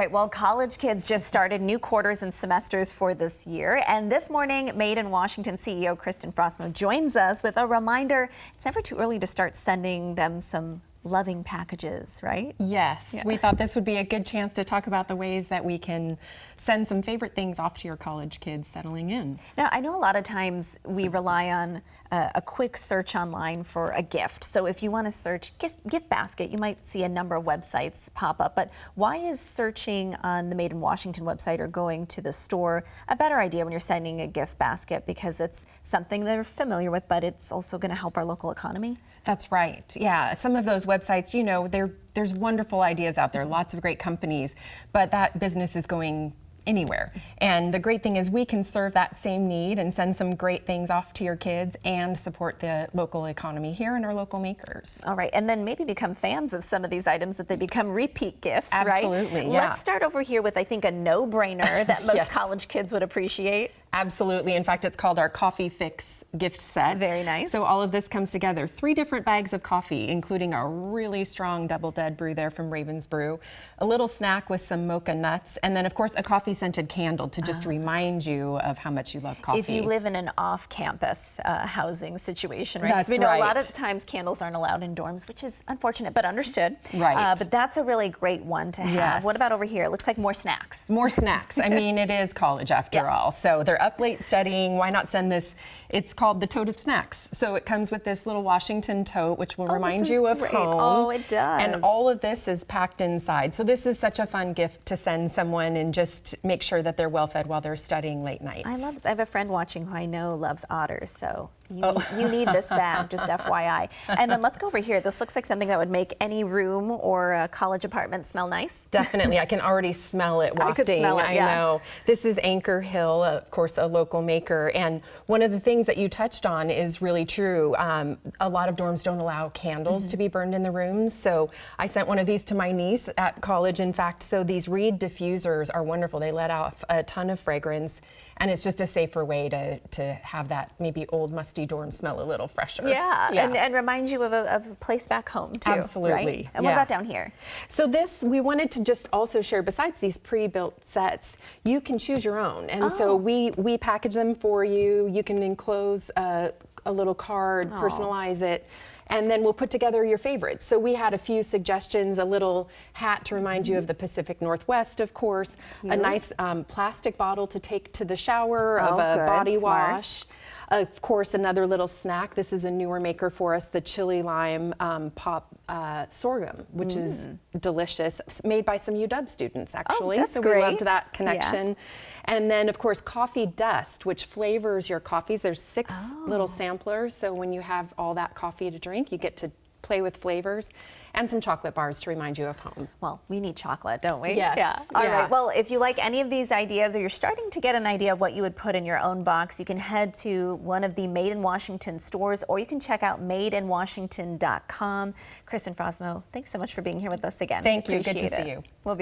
Right, well, college kids just started new quarters and semesters for this year. And this morning, Made in Washington CEO Kristen Frostmo joins us with a reminder. It's never too early to start sending them some loving packages, right? Yes, we thought this would be a good chance to talk about the ways that we can send some favorite things off to your college kids settling in. Now, I know a lot of times we rely on a quick search online for a gift. So if you want to search gift basket, you might see a number of websites pop up. But why is searching on the Made in Washington website or going to the store a better idea when you're sending a gift basket? Because it's something they're familiar with, but it's also going to help our local economy. That's right. Yeah, some of those websites, you know, there's wonderful ideas out there, lots of great companies, but that business is going anywhere. And the great thing is we can serve that same need and send some great things off to your kids and support the local economy here and our local makers. All right, and then maybe become fans of some of these items that they become repeat gifts, Absolutely, right? yeah. Let's start over here with, I think, a no-brainer that most Yes. college kids would appreciate. Absolutely. In fact, it's called our Coffee Fix gift set. Very nice. So all of this comes together. 3 different bags of coffee, including a really strong double dead brew there from Raven's Brew, a little snack with some mocha nuts, and then of course a coffee scented candle to just remind you of how much you love coffee. If you live in an off-campus housing situation, right? 'Cause That's we know right. a lot of times candles aren't allowed in dorms, which is unfortunate, but understood. Right. But that's a really great one to have. Yes. What about over here? It looks like more snacks. More snacks. I mean, it is college after all. So they're up late studying. Why not send this? It's called the Tote of Snacks. So it comes with this little Washington tote, which will remind this you is of great. home. Oh, it does. And all of this is packed inside. So this is such a fun gift to send someone and just make sure that they're well fed while they're studying late nights. I love this. I have a friend watching who I know loves otters, so you need this bag, just FYI. And then let's go over here. This looks like something that would make any room or a college apartment smell nice. Definitely. I can already smell it wafting. I could smell it, I yeah. know. This is Anchor Hill, of course, a local maker. And one of the things that you touched on is really true. A lot of dorms don't allow candles to be burned in the rooms. So I sent one of these to my niece at college, in fact. So these reed diffusers are wonderful. They let off a ton of fragrance. And it's just a safer way to have that maybe old musty dorm smell a little fresher. Yeah. And remind you of a place back home too. Absolutely. Right? And what about down here? So this, we wanted to just also share, besides these pre-built sets, you can choose your own. And so we package them for you. You can enclose a little card, personalize it, and then we'll put together your favorites. So we had a few suggestions: a little hat to remind you of the Pacific Northwest, of course, a nice plastic bottle to take to the shower, of a body wash. Of course, another little snack. This is a newer maker for us, the chili lime pop sorghum, which is delicious, made by some UW students, actually. That's so great. we loved that connection. Yeah. And then, of course, coffee dust, which flavors your coffees. There's 6 little samplers, so when you have all that coffee to drink, you get to play with flavors, and some chocolate bars to remind you of home. Well, we need chocolate, don't we? Yes. Yeah. All Yeah. right. Well, if you like any of these ideas, or you're starting to get an idea of what you would put in your own box, you can head to one of the Made in Washington stores, or you can check out madeinwashington.com. Kristen Frostmo, thanks so much for being here with us again. Thank you. Good to Appreciate see it. you. We'll be